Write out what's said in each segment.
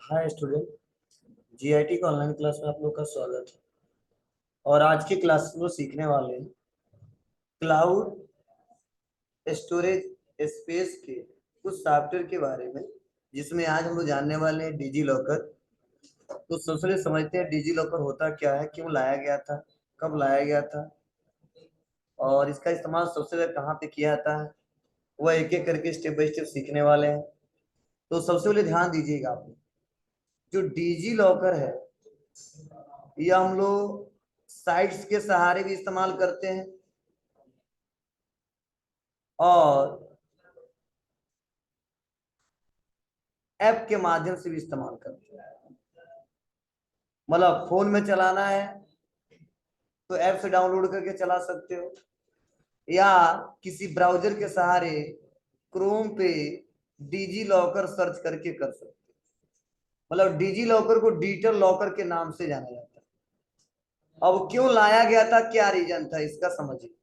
Hi student. GIT का online class में आप लोग का स्वागत है। और आज की क्लास में वो सीखने वाले हैं क्लाउड स्टोरेज स्पेस के कुछ सॉफ्टवेयर के बारे में, जिसमें आज हम लोग जानने वाले हैं डिजी लॉकर। तो सबसे पहले समझते हैं डिजी लॉकर होता क्या है, क्यों लाया गया था, कब लाया गया था और इसका इस्तेमाल सबसे पहले कहाँ पे किया जाता है। वह एक एक करके स्टेप बाय स्टेप सीखने वाले हैं। तो सबसे पहले ध्यान दीजिएगा, आप लोग जो डिजी लॉकर है ये हम लोग साइट्स के सहारे भी इस्तेमाल करते हैं और ऐप के माध्यम से भी इस्तेमाल करते हैं। मतलब फोन में चलाना है तो ऐप से डाउनलोड करके चला सकते हो, या किसी ब्राउजर के सहारे क्रोम पे डिजी लॉकर सर्च करके कर सकते हो। मतलब डिजी लॉकर को डिजिटल लॉकर के नाम से जाना जाता है। अब क्यों लाया गया था, क्या रीजन था, इसका समझिए।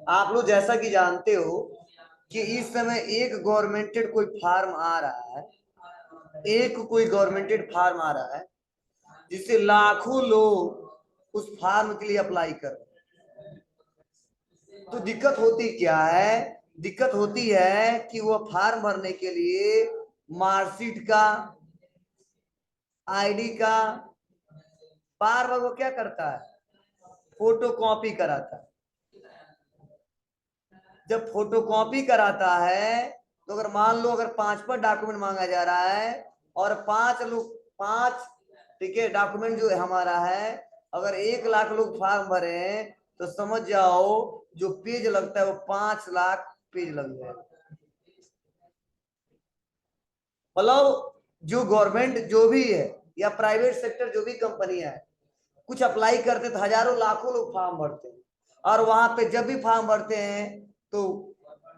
आप लोग जैसा कि जानते हो कि इस समय एक गवर्नमेंटेड कोई फार्म आ रहा है, एक कोई गवर्नमेंटेड फार्म आ रहा है जिससे लाखों लोग उस फार्म के लिए अप्लाई कर रहे हैं। तो दिक्कत होती क्या है, दिक्कत होती है कि वो फार्म भरने के लिए मार्कशीट का, आईडी का बार बार वो क्या करता है, फोटो कॉपी कराता है। जब फोटो कॉपी कराता है तो अगर मान लो अगर 5 डॉक्यूमेंट मांगा जा रहा है और 5 ठीक है डॉक्यूमेंट जो हमारा है, अगर 1 लाख लोग फॉर्म भरे हैं तो समझ जाओ जो पेज लगता है वो 5 लाख पेज लग जाएगा। मतलब जो गवर्नमेंट जो भी है या प्राइवेट सेक्टर जो भी कंपनियां है, कुछ अप्लाई करते तो हजारों लाखों लोग फॉर्म भरते हैं और वहां पे जब भी फॉर्म भरते हैं तो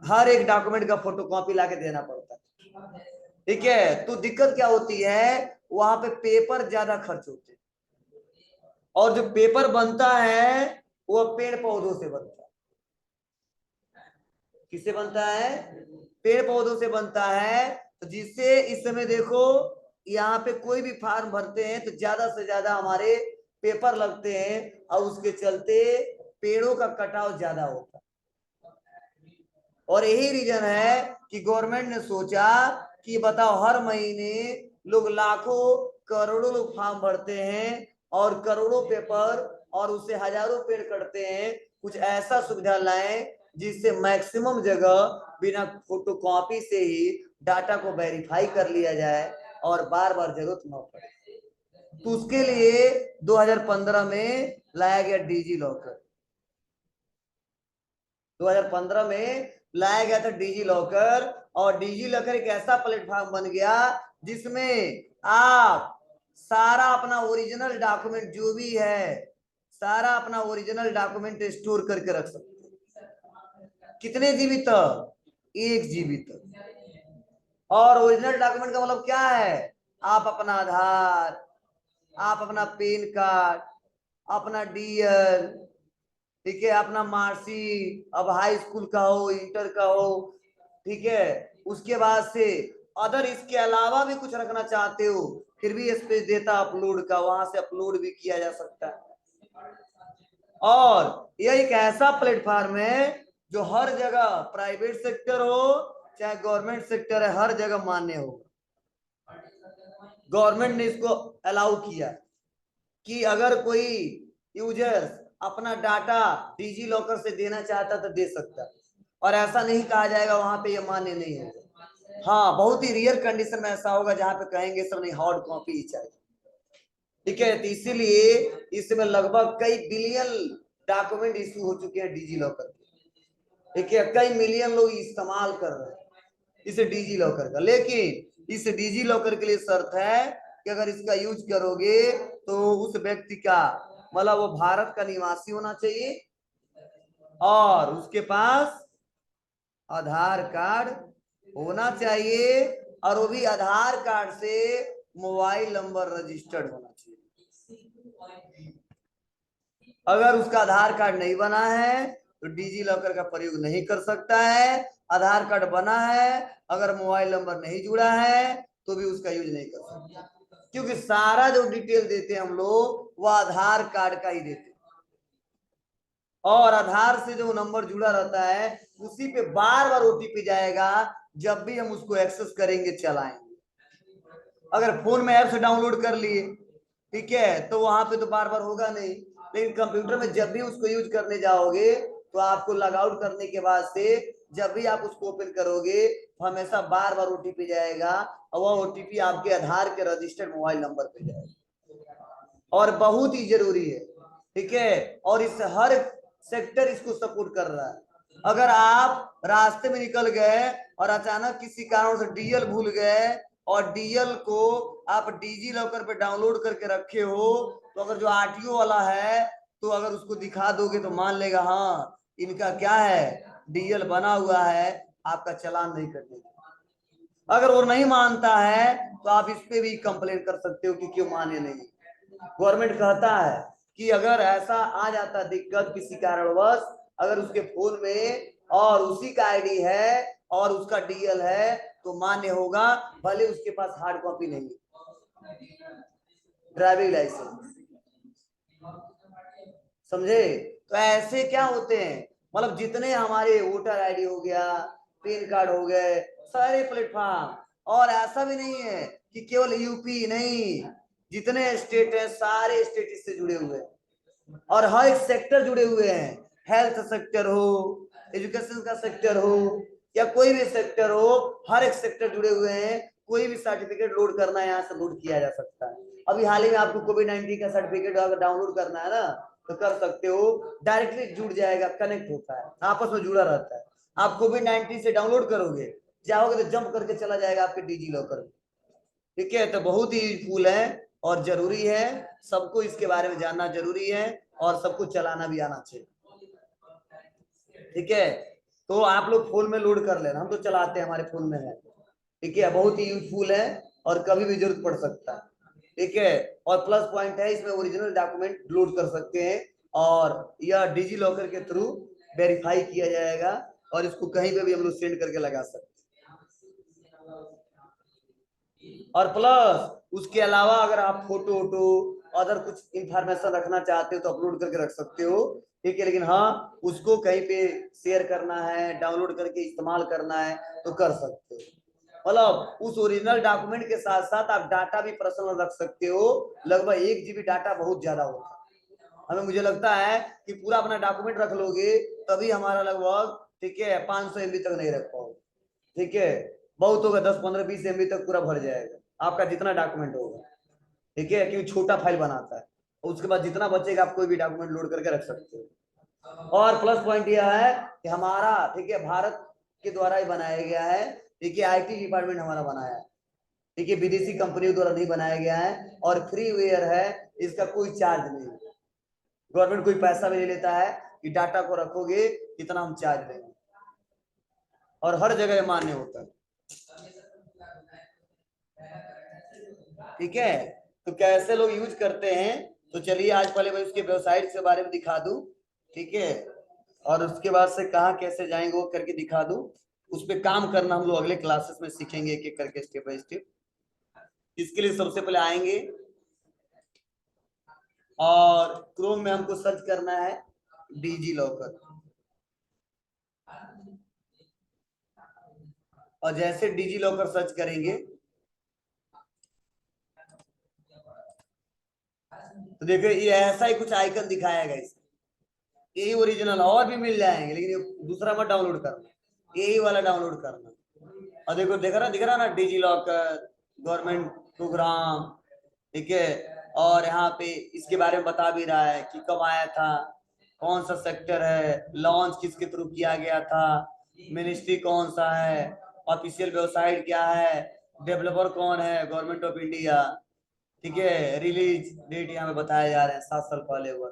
हर एक डॉक्यूमेंट का फोटो कॉपी ला के देना पड़ता है। ठीक है, तो दिक्कत क्या होती है, वहां पे पेपर ज्यादा खर्च होते हैं और जो पेपर बनता है वो पेड़ पौधों से बनता है। किससे बनता है, पेड़ पौधों से बनता है। तो जिससे इस समय देखो यहाँ पे कोई भी फार्म भरते हैं तो ज्यादा से ज्यादा हमारे पेपर लगते हैं और उसके चलते पेड़ों का कटाव ज्यादा होता है। और यही रीजन है कि गवर्नमेंट ने सोचा कि बताओ हर महीने लोग लाखों करोड़ों लोग फॉर्म भरते हैं और करोड़ों पेपर और उससे हजारों पेड़ कटते हैं, कुछ ऐसा सुविधा लाएं जिससे मैक्सिमम जगह बिना फोटोकॉपी से ही डाटा को वेरीफाई कर लिया जाए और बार बार जरूरत न पड़े। तो उसके लिए 2015 में लाया गया डिजी लॉकर। 2015 में लाया गया था डिजी लॉकर और डिजी लॉकर एक ऐसा प्लेटफॉर्म बन गया जिसमें आप सारा अपना ओरिजिनल डॉक्यूमेंट जो भी है, सारा अपना ओरिजिनल डॉक्यूमेंट स्टोर करके रख सकते हैं। कितने जीबी तक, 1 जीबी तक। और ओरिजिनल डॉक्यूमेंट का मतलब क्या है, आप अपना आधार, आप अपना पैन कार्ड, अपना डीएल, ठीक है, अपना मार्कशीट, अब हाई स्कूल का हो इंटर का हो, ठीक है, उसके बाद से अदर इसके अलावा भी कुछ रखना चाहते हो फिर भी स्पेस देता अपलोड का, वहां से अपलोड भी किया जा सकता है। और यह एक ऐसा प्लेटफॉर्म है जो हर जगह, प्राइवेट सेक्टर हो चाहे गवर्नमेंट सेक्टर है, हर जगह मान्य हो। गवर्नमेंट ने इसको अलाउ किया कि अगर कोई यूजर अपना डाटा डिजी लॉकर से देना चाहता तो दे सकता है, और ऐसा नहीं कहा जाएगा वहां पे ये मान्य नहीं होगा। हाँ, बहुत ही रियर कंडीशन में ऐसा होगा जहां पे कहेंगे सब नहीं, हार्ड कॉपी ही चाहिए। ठीक है, तो इसीलिए इसमें लगभग कई बिलियन डॉक्यूमेंट इशू हो चुके हैं डिजी लॉकर के। ठीक है, कई मिलियन लोग इस्तेमाल कर रहे हैं इसे डिजी लॉकर का। लेकिन इस डिजी लॉकर के लिए शर्त है कि अगर इसका यूज करोगे तो उस व्यक्ति का, मतलब वो भारत का निवासी होना चाहिए और उसके पास आधार कार्ड होना चाहिए, और वो भी आधार कार्ड से मोबाइल नंबर रजिस्टर्ड होना चाहिए। अगर उसका आधार कार्ड नहीं बना है तो डिजी लॉकर का प्रयोग नहीं कर सकता है। आधार कार्ड बना है, अगर मोबाइल नंबर नहीं जुड़ा है तो भी उसका यूज नहीं कर सकते, क्योंकि सारा जो डिटेल देते हैं हम लोग वो आधार कार्ड का ही देते हैं, और आधार से जो नंबर जुड़ा रहता है उसी पे बार बार ओटीपी जाएगा जब भी हम उसको एक्सेस करेंगे चलाएंगे। अगर फोन में ऐप से डाउनलोड कर लिए, ठीक है, तो वहां पे तो बार बार होगा नहीं, लेकिन कंप्यूटर में जब भी उसको यूज करने जाओगे तो आपको लॉग आउट करने के बाद से जब भी आप उसको ओपन करोगे तो हमेशा बार बार ओटीपी जाएगा, और वह ओटीपी आपके आधार के रजिस्टर्ड मोबाइल नंबर पे जाएगा, और बहुत ही जरूरी है, ठीक है। और इस हर सेक्टर इसको सपोर्ट कर रहा है। अगर आप रास्ते में निकल गए और अचानक किसी कारण से डीएल भूल गए और डीएल को आप डीजी लॉकर पे डाउनलोड करके रखे हो, तो अगर जो आरटीओ वाला है तो अगर उसको दिखा दोगे तो मान लेगा हाँ इनका क्या है डीएल बना हुआ है, आपका चालान नहीं कटेगा। अगर वो नहीं मानता है तो आप इस पे भी कंप्लेन कर सकते हो कि क्यों माने नहीं। गवर्नमेंट कहता है कि अगर ऐसा आ जाता दिक्कत किसी कारणवश, अगर उसके फोन में और उसी का आईडी है और उसका डीएल है तो मान्य होगा, भले उसके पास हार्ड कॉपी नहीं ड्राइविंग लाइसेंस, समझे। तो ऐसे क्या होते हैं, मतलब जितने हमारे वोटर आईडी हो गया, पैन कार्ड हो गए, सारे प्लेटफॉर्म, और ऐसा भी नहीं है कि केवल यूपी नहीं, जितने स्टेट हैं सारे स्टेट इससे जुड़े हुए हैं, और हर एक सेक्टर जुड़े हुए हैं, हेल्थ सेक्टर हो, एजुकेशन का सेक्टर हो, या कोई भी सेक्टर हो, हर एक सेक्टर जुड़े हुए हैं। कोई भी सर्टिफिकेट लोड करना है यहाँ से लोड किया जा सकता है। अभी हाल ही में आपको कोविड-19 का सर्टिफिकेट अगर डाउनलोड करना है ना तो कर सकते हो, डायरेक्टली जुड़ जाएगा, कनेक्ट होता है, आपस में जुड़ा रहता है। आप कोविड-19 से डाउनलोड करोगे, जाओगे तो जंप करके चला जाएगा आपके डिजी लॉकर में, ठीक है। तो बहुत ही यूजफुल है और जरूरी है, सबको इसके बारे में जानना जरूरी है और सबको चलाना भी आना चाहिए, ठीक है। तो आप लोग फोन में लोड कर लेना, हम तो चलाते हैं, हमारे फोन में है, ठीक है। बहुत ही यूजफुल है और कभी भी जरूरत पड़ सकता है, ठीक है। और प्लस पॉइंट है इसमें ओरिजिनल डॉक्यूमेंट लोड कर सकते हैं, और यह डिजी लॉकर के थ्रू वेरीफाई किया जाएगा, और इसको कहीं पे भी हम लोग सेंड करके लगा सकते हैं। और प्लस उसके अलावा अगर आप फोटो वोटो अदर कुछ इंफॉर्मेशन रखना चाहते हो तो अपलोड करके रख सकते हो, ठीक है। लेकिन हाँ उसको कहीं पे शेयर करना है, डाउनलोड करके इस्तेमाल करना है तो कर सकते हो। मतलब उस ओरिजिनल डॉक्यूमेंट के साथ साथ आप डाटा भी पर्सनल रख सकते हो। लगभग 1 GB डाटा बहुत ज्यादा होता है, हमें मुझे लगता है कि पूरा अपना डॉक्यूमेंट रख लोगे तभी हमारा लगभग, ठीक है, 500 MB तक नहीं रख पाओगे, ठीक है। बहुत होगा 10 15 20 MB तक पूरा भर जाएगा आपका जितना डॉक्यूमेंट होगा, ठीक है, क्योंकि छोटा फाइल बनाता है। और उसके बाद जितना बचेगा आप कोई भी डॉक्यूमेंट लोड करके रख सकते हो। और प्लस पॉइंट यह है कि हमारा, ठीक है, भारत के द्वारा ही बनाया गया है, ठीक है, आईटी डिपार्टमेंट हमारा बनाया है, ठीक है, विदेशी कंपनियों द्वारा नहीं बनाया गया है, और फ्रीवेयर है, इसका कोई चार्ज नहीं है। गवर्नमेंट कोई पैसा भी नहीं लेता है कि डाटा को रखोगे इतना हम चार्ज लेंगे, और हर जगह मान्य होता है, ठीक है। तो कैसे लोग यूज करते हैं, तो चलिए आज पहले मैं उसके वेबसाइट के बारे में दिखा दूं, ठीक है, और उसके बाद से कहाँ कैसे जाएंगे वो करके दिखा दूं। उस पर काम करना हम लोग अगले क्लासेस में सीखेंगे एक एक करके, स्टेप बाय स्टेप। इसके लिए सबसे पहले आएंगे और क्रोम में हमको सर्च करना है डिजी लॉकर, और जैसे डिजी लॉकर सर्च करेंगे तो देखो ये ऐसा ही कुछ आइकन दिखाएगा इसमें, यही ओरिजिनल, और भी मिल जाएंगे लेकिन ये दूसरा मत डाउनलोड करना, यही वाला डाउनलोड करना। और देखो दिख रहा ना डिजी लॉकर गवर्नमेंट प्रोग्राम, ठीक है। और यहाँ पे इसके बारे में बता भी रहा है कि कब आया था, कौन सा सेक्टर है, लॉन्च किसके थ्रू किया गया था, मिनिस्ट्री कौन सा है, ऑफिशियल वेबसाइट क्या है, डेवलपर कौन है, गवर्नमेंट ऑफ इंडिया, ठीक है। रिलीज डेट यहाँ पे बताए जा रहे हैं 7 साल पहले हुआ,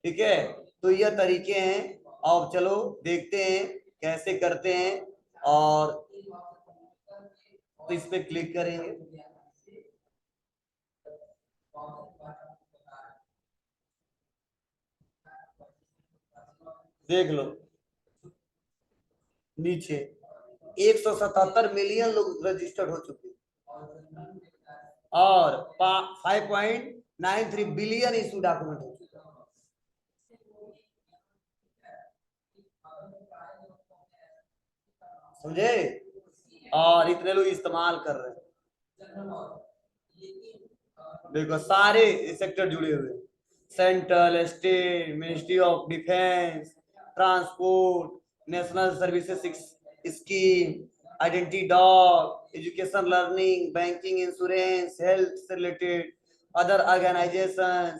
ठीक है। तो यह तरीके हैं, अब चलो देखते हैं कैसे करते हैं, और तो इस पे क्लिक करेंगे, देख लो नीचे 177 मिलियन लोग रजिस्टर्ड हो चुके हैं, और 5.93 बिलियन इशू डॉक्यूमेंट हो चुका है। समझे? और इतने लोग इस्तेमाल कर रहे हैं। देखो सारे सेक्टर जुड़े हुए, central, state, ministry of defence, transport, national services scheme, identity doc, education learning, banking, insurance, health से related, other organisation,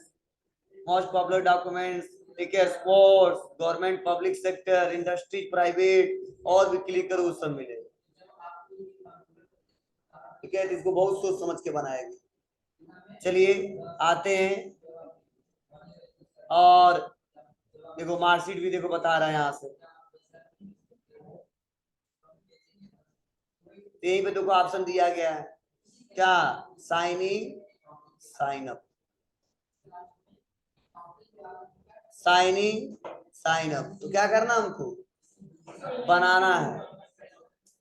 most popular documents, ठीक है, sports, government, public sector, industry, private, और भी क्लिक करो सब मिले। ठीक है, इसको बहुत सोच समझ के बनाएगी। चलिए आते हैं, और देखो मार्कशीट भी देखो बता रहा है यहाँ से, यहीं पे देखो ऑप्शन दिया गया है क्या, sign in, sign up, sign in, sign up. तो क्या करना हमको, बनाना है,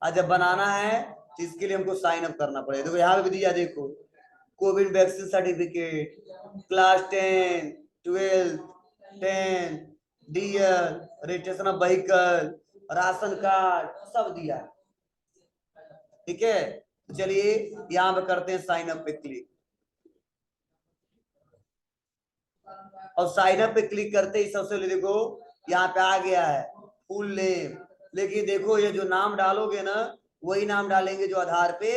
और जब बनाना है तो इसके लिए हमको साइन अप करना पड़ेगा। देखो यहाँ पे भी दिया, देखो Covid vaccine certificate, class 10, 12, 10, DL, registration of vehicle, ration card, सब दिया है। ठीक है, तो चलिए यहाँ पे करते हैं साइन अप पे क्लिक, और साइन अप पे क्लिक करते ही सबसे पहले देखो यहाँ पे आ गया है फुल नेम, लेकिन देखो ये जो नाम डालोगे ना वही नाम डालेंगे जो आधार पे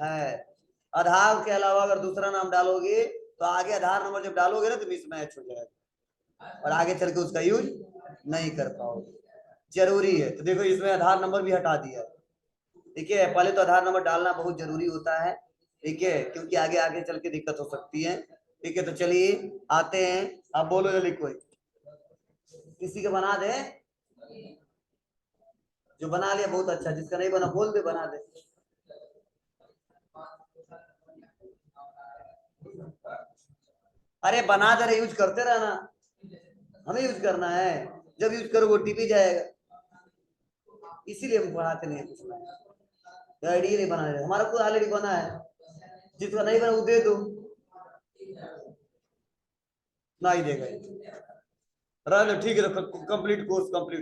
है। आधार के अलावा अगर दूसरा नाम डालोगे तो आगे आधार नंबर जब डालोगे ना तो मिसमैच हो जाएगा, और आगे चल के उसका यूज नहीं कर पाओगे। जरूरी है, तो देखो इसमें आधार नंबर भी हटा दिया। ठीक है, पहले तो आधार नंबर डालना बहुत जरूरी होता है, ठीक है, क्योंकि आगे आगे चल के दिक्कत हो सकती है। ठीक है, तो चलिए आते हैं, आप बोलो जल्दी, कोई किसी का बना दे, जो बना लिया बहुत अच्छा, जिसका नहीं बना बोल दे बना दे। अरे बना दे, यूज करते रहना, हमें यूज करना है, जब यूज करो वो टीपी जाएगा, इसीलिए हम पढ़ाते नहीं कुछ आईडी नहीं बना रहे, हमारा खुद ऑलरेडी बना है, जिसका नहीं बना वो दे दो, नहीं देगा, ठीक है, कंप्लीट कोर्स कंप्लीट।